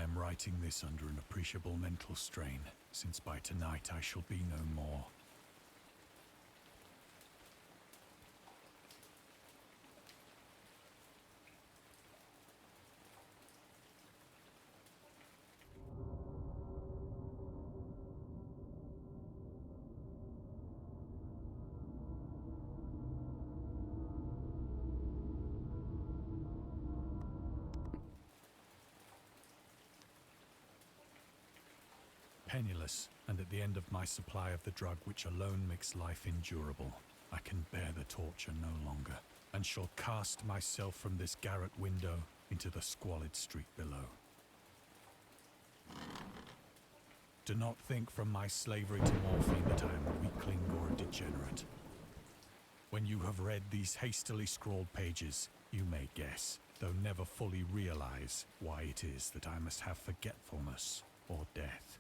am writing this under an appreciable mental strain, since by tonight I shall be no more. Penniless, and at the end of my supply of the drug which alone makes life endurable, I can bear the torture no longer, and shall cast myself from this garret window into the squalid street below. Do not think from my slavery to morphine that I am a weakling or a degenerate. When you have read these hastily scrawled pages, you may guess, though never fully realize, why it is that I must have forgetfulness or death.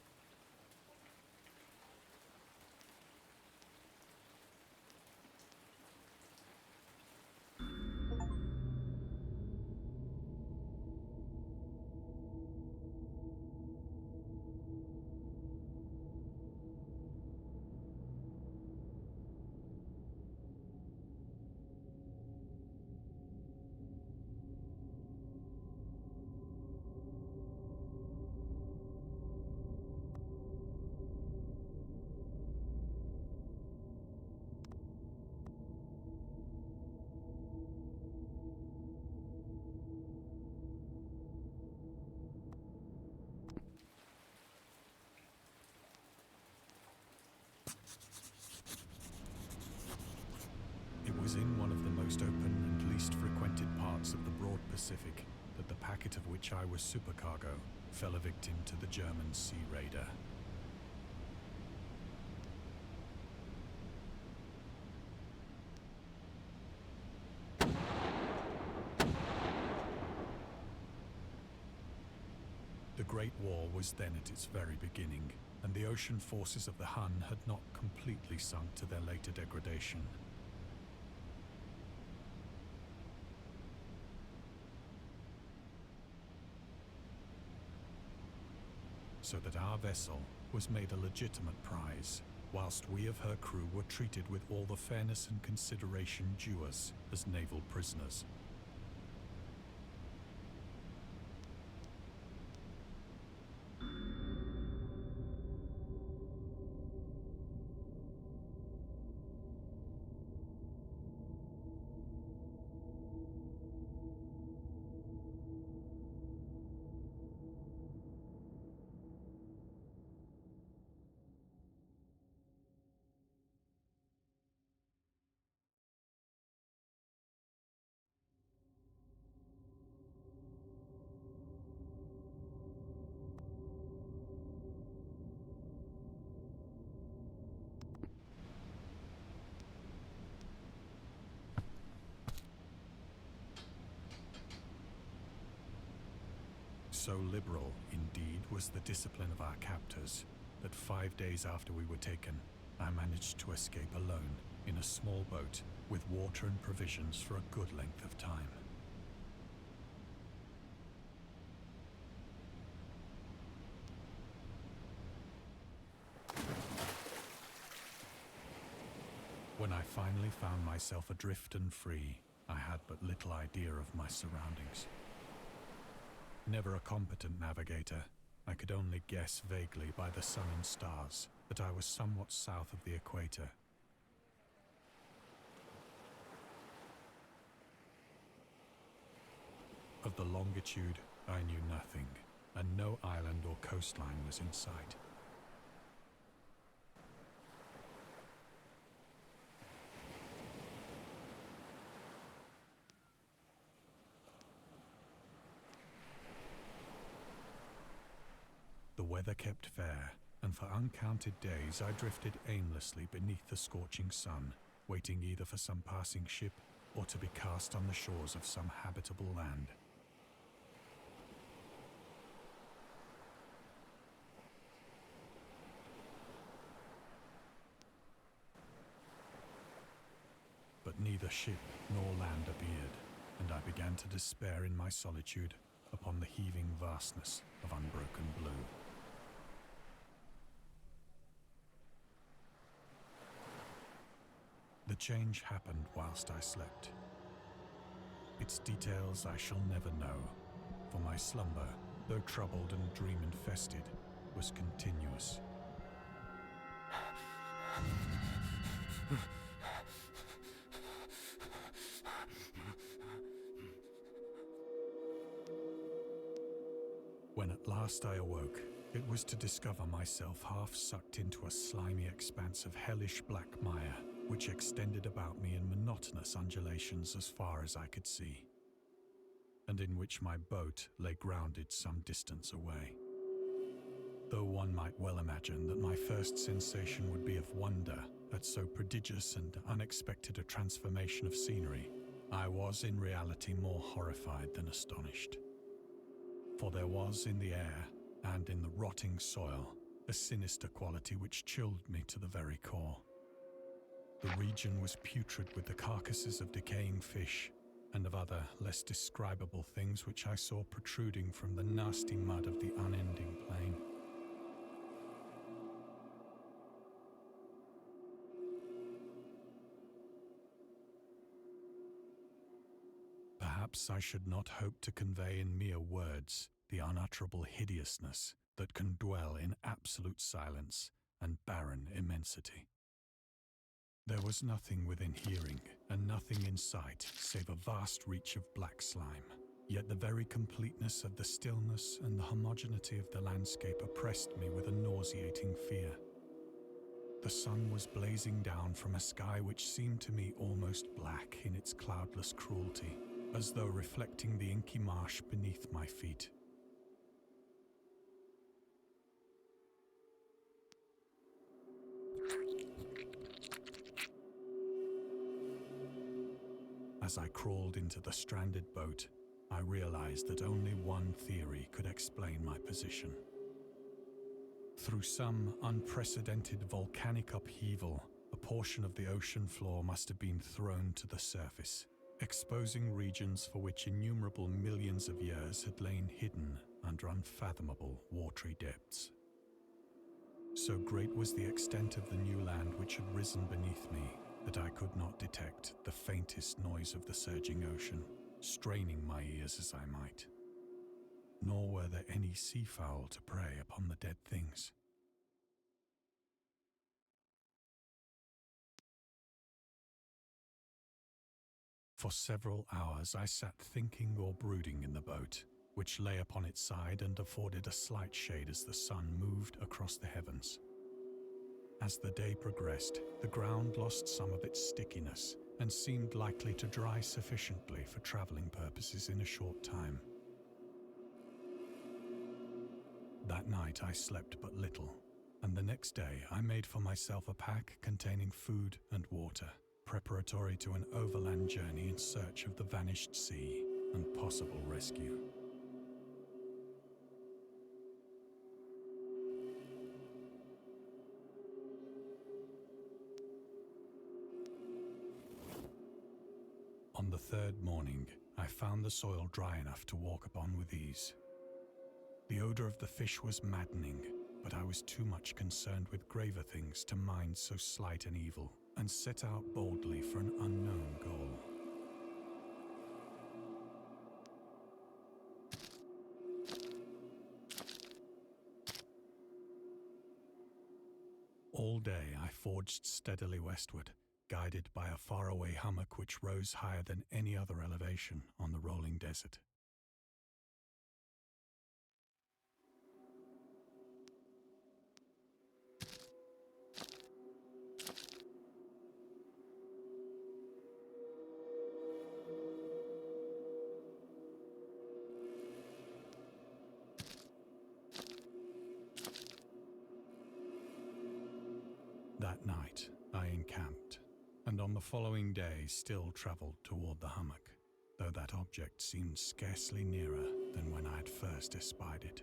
It was in one of the most open and least frequented parts of the broad Pacific that the packet of which I was supercargo fell a victim to the German sea raider. The Great War was then at its very beginning, and the ocean forces of the Hun had not completely sunk to their later degradation. So that our vessel was made a legitimate prize, whilst we of her crew were treated with all the fairness and consideration due us as naval prisoners. So liberal, indeed, was the discipline of our captors, that 5 days after we were taken, I managed to escape alone in a small boat with water and provisions for a good length of time. When I finally found myself adrift and free, I had but little idea of my surroundings. Never a competent navigator, I could only guess vaguely by the sun and stars that I was somewhat south of the equator. Of the longitude, I knew nothing, and no island or coastline was in sight. The weather kept fair, and for uncounted days I drifted aimlessly beneath the scorching sun, waiting either for some passing ship or to be cast on the shores of some habitable land. But neither ship nor land appeared, and I began to despair in my solitude upon the heaving vastness of unbroken change happened whilst I slept. Its details I shall never know, for my slumber, though troubled and dream-infested, was continuous. When at last I awoke, it was to discover myself half sucked into a slimy expanse of hellish black mire, which extended about me in monotonous undulations as far as I could see, and in which my boat lay grounded some distance away. Though one might well imagine that my first sensation would be of wonder at so prodigious and unexpected a transformation of scenery, I was in reality more horrified than astonished. For there was in the air and in the rotting soil a sinister quality which chilled me to the very core. The region was putrid with the carcasses of decaying fish and of other less describable things which I saw protruding from the nasty mud of the unending plain. Perhaps I should not hope to convey in mere words the unutterable hideousness that can dwell in absolute silence and barren immensity. There was nothing within hearing and nothing in sight save a vast reach of black slime, yet the very completeness of the stillness and the homogeneity of the landscape oppressed me with a nauseating fear. The sun was blazing down from a sky which seemed to me almost black in its cloudless cruelty, as though reflecting the inky marsh beneath my feet. As I crawled into the stranded boat, I realized that only one theory could explain my position. Through some unprecedented volcanic upheaval, a portion of the ocean floor must have been thrown to the surface, exposing regions for which innumerable millions of years had lain hidden under unfathomable watery depths. So great was the extent of the new land which had risen beneath me that I could not detect the faintest noise of the surging ocean, straining my ears as I might. Nor were there any seafowl to prey upon the dead things. For several hours I sat thinking or brooding in the boat, which lay upon its side and afforded a slight shade as the sun moved across the heavens. As the day progressed, the ground lost some of its stickiness and seemed likely to dry sufficiently for traveling purposes in a short time. That night I slept but little, and the next day I made for myself a pack containing food and water, preparatory to an overland journey in search of the vanished sea and possible rescue. On the third morning, I found the soil dry enough to walk upon with ease. The odor of the fish was maddening, but I was too much concerned with graver things to mind so slight an evil, and set out boldly for an unknown goal. All day I forged steadily westward, guided by a faraway hummock which rose higher than any other elevation on the rolling desert. That night I encamped, and on the following day still travelled toward the hummock, though that object seemed scarcely nearer than when I had first espied it.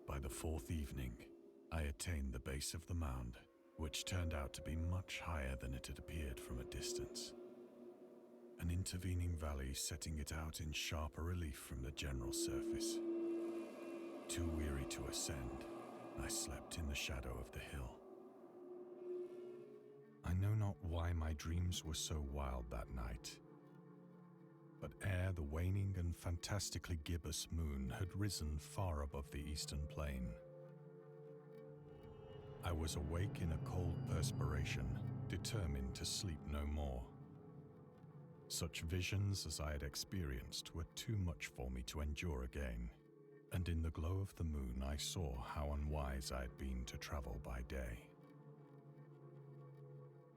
By the fourth evening, I attained the base of the mound, which turned out to be much higher than it had appeared from a distance. an intervening valley setting it out in sharper relief from the general surface. Too weary to ascend, I slept in the shadow of the hill. I know not why my dreams were so wild that night, but ere the waning and fantastically gibbous moon had risen far above the eastern plain, I was awake in a cold perspiration, determined to sleep no more. Such visions as I had experienced were too much for me to endure again, and in the glow of the moon I saw how unwise I had been to travel by day.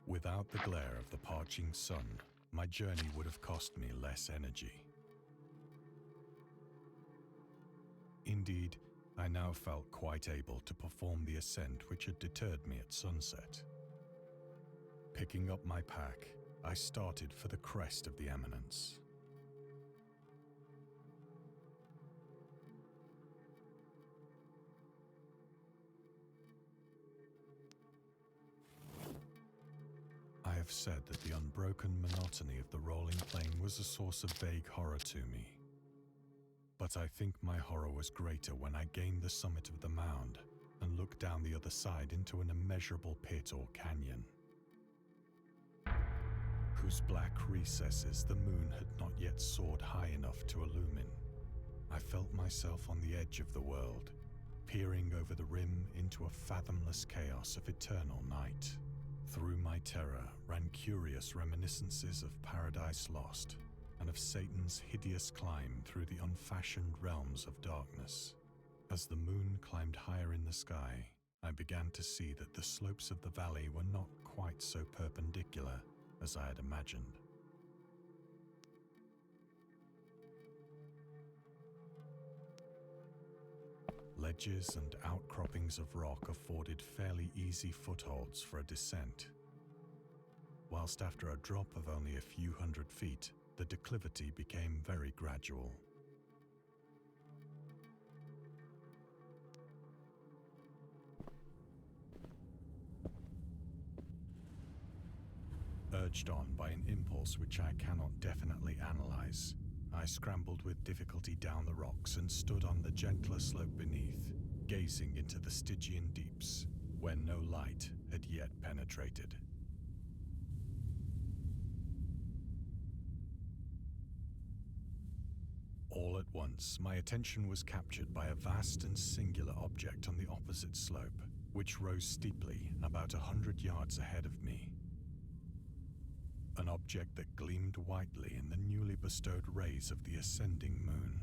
Without the glare of the parching sun, my journey would have cost me less energy. Indeed, I now felt quite able to perform the ascent which had deterred me at sunset. Picking up my pack, I started for the crest of the eminence. I have said that the unbroken monotony of the rolling plain was a source of vague horror to me. But I think my horror was greater when I gained the summit of the mound and looked down the other side into an immeasurable pit or canyon, whose black recesses the moon had not yet soared high enough to illumine. I felt myself on the edge of the world, peering over the rim into a fathomless chaos of eternal night. Through my terror ran curious reminiscences of Paradise Lost and of Satan's hideous climb through the unfashioned realms of darkness. As the moon climbed higher in the sky, I began to see that the slopes of the valley were not quite so perpendicular as I had imagined. Ledges and outcroppings of rock afforded fairly easy footholds for a descent, whilst after a drop of only a few hundred feet, the declivity became very gradual. Urged on by an impulse which I cannot definitely analyze, I scrambled with difficulty down the rocks and stood on the gentler slope beneath, gazing into the Stygian deeps, where no light had yet penetrated. All at once, my attention was captured by a vast and singular object on the opposite slope, which rose steeply about 100 yards ahead of me. An object that gleamed whitely in the newly bestowed rays of the ascending moon.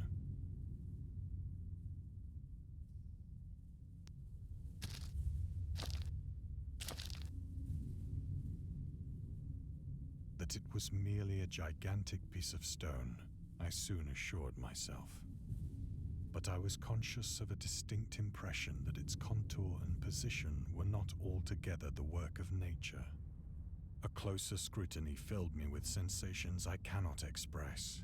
That it was merely a gigantic piece of stone, I soon assured myself. But I was conscious of a distinct impression that its contour and position were not altogether the work of nature. A closer scrutiny filled me with sensations I cannot express.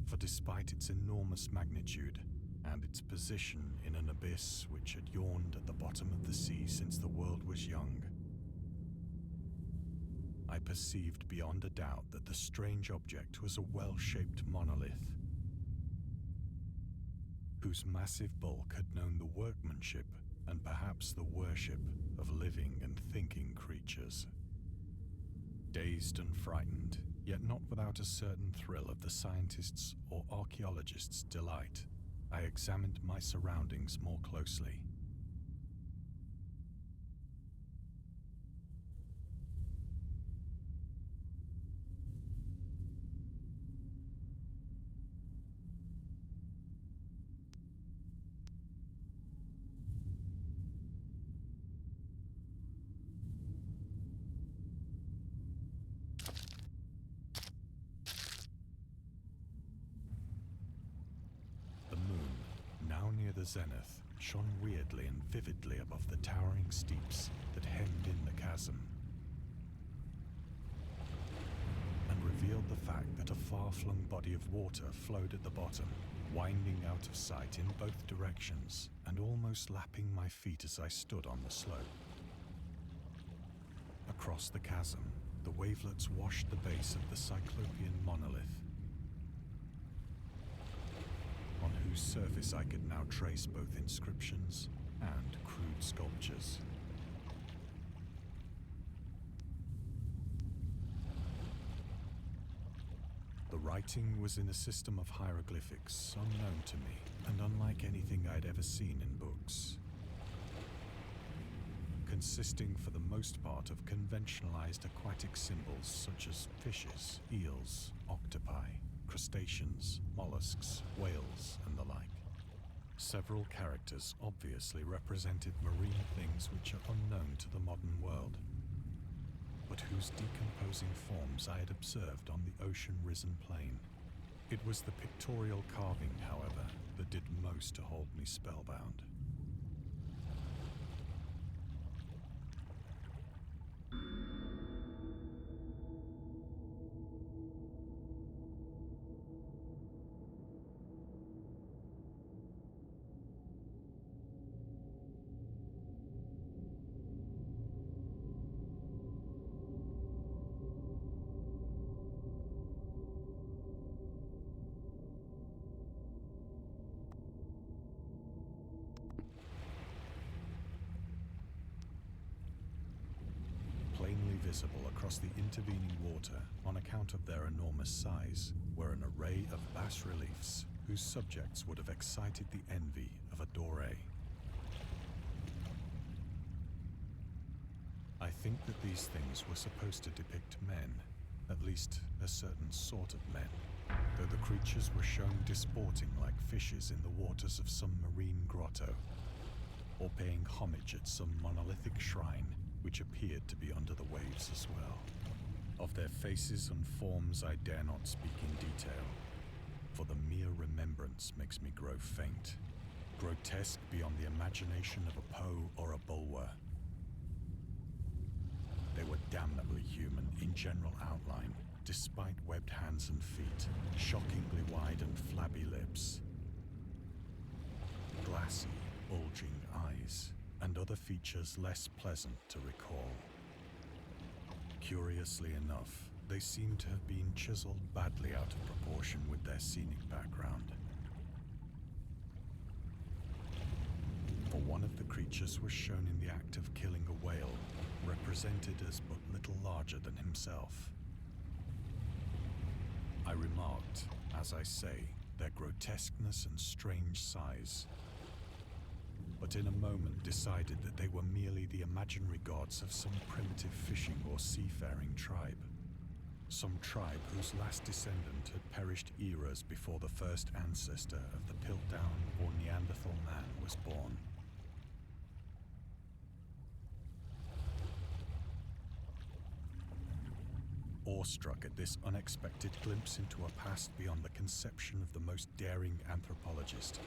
For despite its enormous magnitude and its position in an abyss which had yawned at the bottom of the sea since the world was young, I perceived beyond a doubt that the strange object was a well-shaped monolith, whose massive bulk had known the workmanship and perhaps the worship of living and thinking creatures. Dazed and frightened, yet not without a certain thrill of the scientist's or archaeologist's delight, I examined my surroundings more closely. The zenith shone weirdly and vividly above the towering steeps that hemmed in the chasm, and revealed the fact that a far-flung body of water flowed at the bottom, winding out of sight in both directions and almost lapping my feet as I stood on the slope. Across the chasm, the wavelets washed the base of the Cyclopean monolith, on whose surface I could now trace both inscriptions and crude sculptures. The writing was in a system of hieroglyphics unknown to me and unlike anything I'd ever seen in books, consisting for the most part of conventionalized aquatic symbols such as fishes, eels, octopi, crustaceans, mollusks, whales, and the like. Several characters obviously represented marine things which are unknown to the modern world, but whose decomposing forms I had observed on the ocean-risen plain. It was the pictorial carving, however, that did most to hold me spellbound. Plainly visible across the intervening water, on account of their enormous size, were an array of bas-reliefs whose subjects would have excited the envy of a doré. I think that these things were supposed to depict men, at least a certain sort of men, though the creatures were shown disporting like fishes in the waters of some marine grotto, or paying homage at some monolithic shrine which appeared to be under the waves as well. Of their faces and forms I dare not speak in detail, for the mere remembrance makes me grow faint, grotesque beyond the imagination of a Poe or a Bulwer. They were damnably human in general outline, despite webbed hands and feet, shockingly wide and flabby lips, glassy, bulging eyes, and other features less pleasant to recall. Curiously enough, they seem to have been chiseled badly out of proportion with their scenic background. For one of the creatures was shown in the act of killing a whale, represented as but little larger than himself. I remarked, as I say, their grotesqueness and strange size, but in a moment decided that they were merely the imaginary gods of some primitive fishing or seafaring tribe. Some tribe whose last descendant had perished eras before the first ancestor of the Piltdown or Neanderthal man was born. Awestruck at this unexpected glimpse into a past beyond the conception of the most daring anthropologist,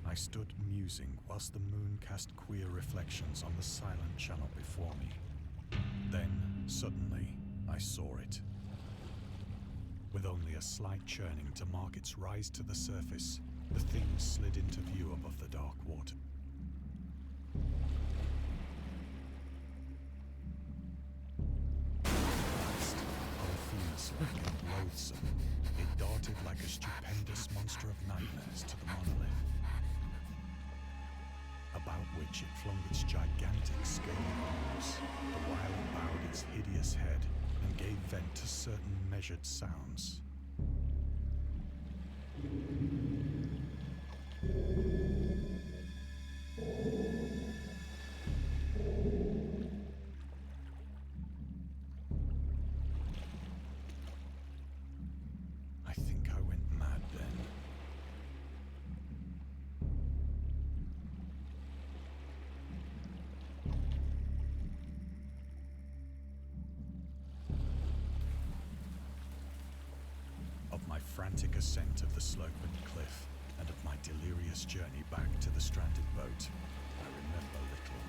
I stood musing whilst the moon cast queer reflections on the silent channel before me. Then, suddenly, I saw it. With only a slight churning to mark its rise to the surface, the thing slid into view above the dark water. Black and loathsome, it darted like a stupendous monster of nightmares to the monolith, about which it flung its gigantic scaly arms, the while it bowed its hideous head and gave vent to certain measured sounds. I think I went mad then. Of my frantic ascent of the slope and cliff, and of my delirious journey back to the stranded boat, I remember little.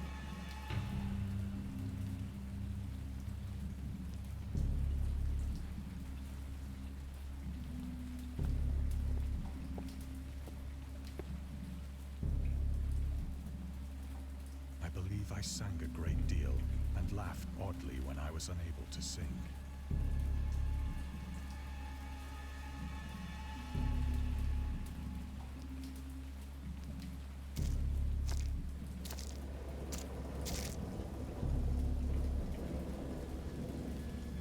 I believe I sang a great deal, and laughed oddly when I was unable to sing.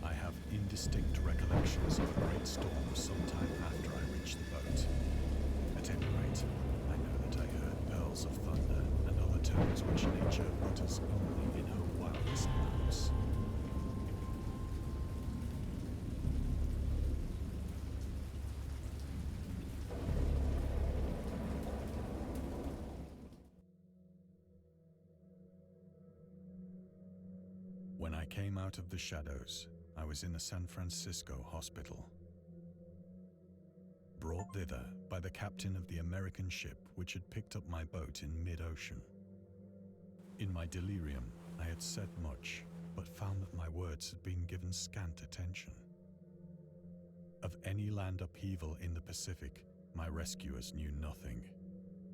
I have indistinct recollections of a great storm sometime after I reached the boat. At any rate, I know that I heard pearls of thunder and other tones which nature utters only in her wildest moods. When I came out of the shadows, I was in a San Francisco hospital, brought thither by the captain of the American ship which had picked up my boat in mid-ocean. In my delirium, I had said much, but found that my words had been given scant attention. Of any land upheaval in the Pacific, my rescuers knew nothing,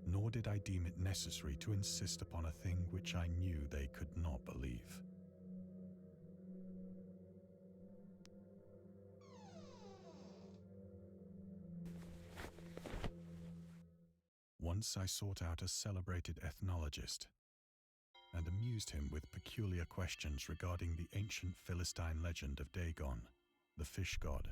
nor did I deem it necessary to insist upon a thing which I knew they could not believe. Once I sought out a celebrated ethnologist and amused him with peculiar questions regarding the ancient Philistine legend of Dagon, the fish god.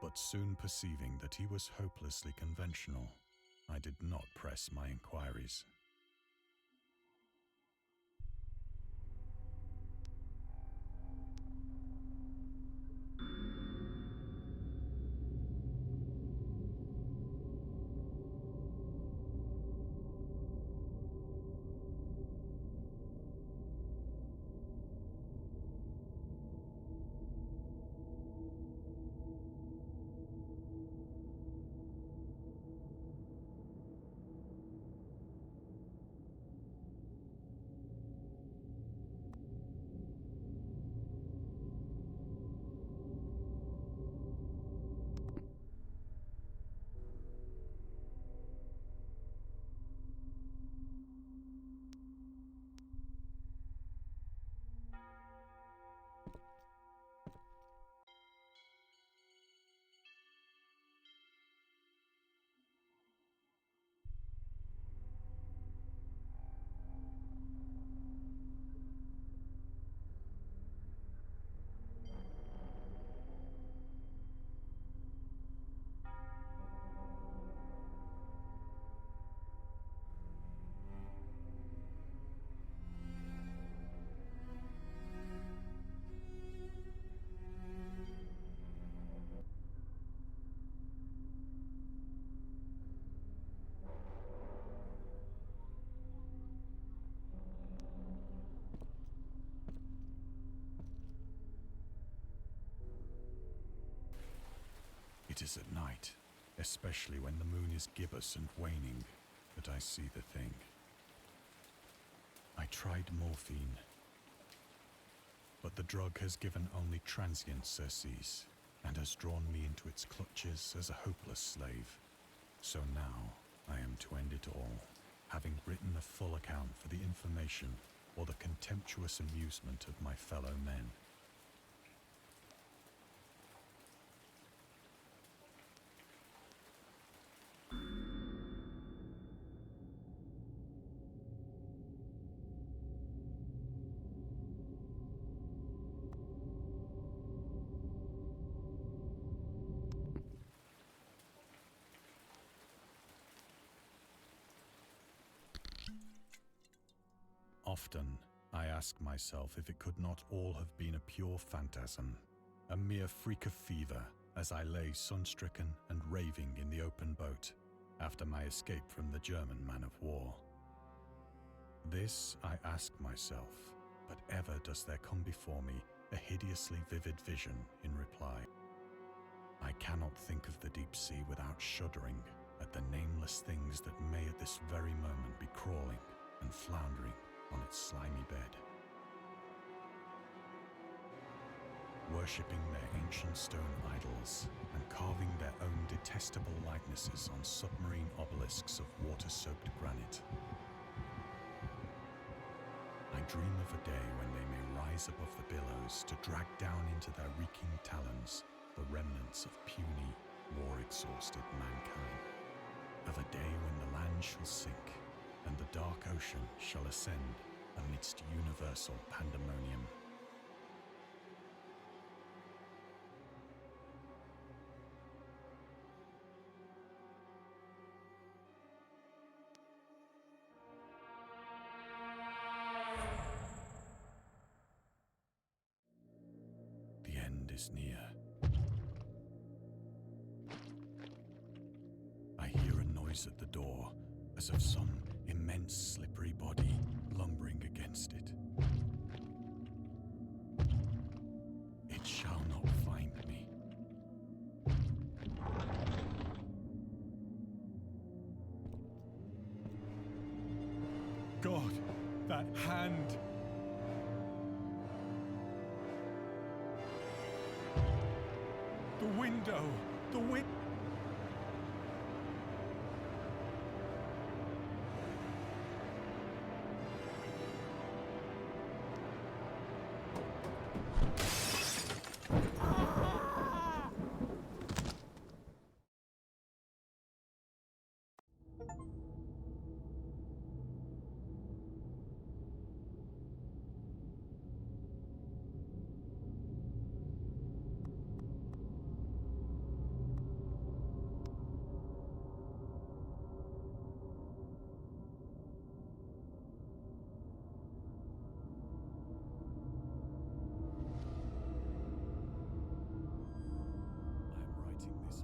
But soon perceiving that he was hopelessly conventional, I did not press my inquiries. It is at night, especially when the moon is gibbous and waning, that I see the thing. I tried morphine, but the drug has given only transient surcease and has drawn me into its clutches as a hopeless slave. So now I am to end it all, having written a full account for the information or the contemptuous amusement of my fellow men. Often, I ask myself if it could not all have been a pure phantasm, a mere freak of fever, as I lay sun-stricken and raving in the open boat after my escape from the German man-of-war. This I ask myself, but ever does there come before me a hideously vivid vision in reply. I cannot think of the deep sea without shuddering at the nameless things that may at this very moment be crawling and floundering on its slimy bed, worshipping their ancient stone idols and carving their own detestable likenesses on submarine obelisks of water-soaked granite. I dream of a day when they may rise above the billows to drag down into their reeking talons the remnants of puny, war-exhausted mankind. Of a day when the land shall sink and the dark ocean shall ascend amidst universal pandemonium. The end is near. I hear a noise at the door, as of some immense slippery body lumbering against it. It shall not find me. God, that hand! The window! The window! I am writing this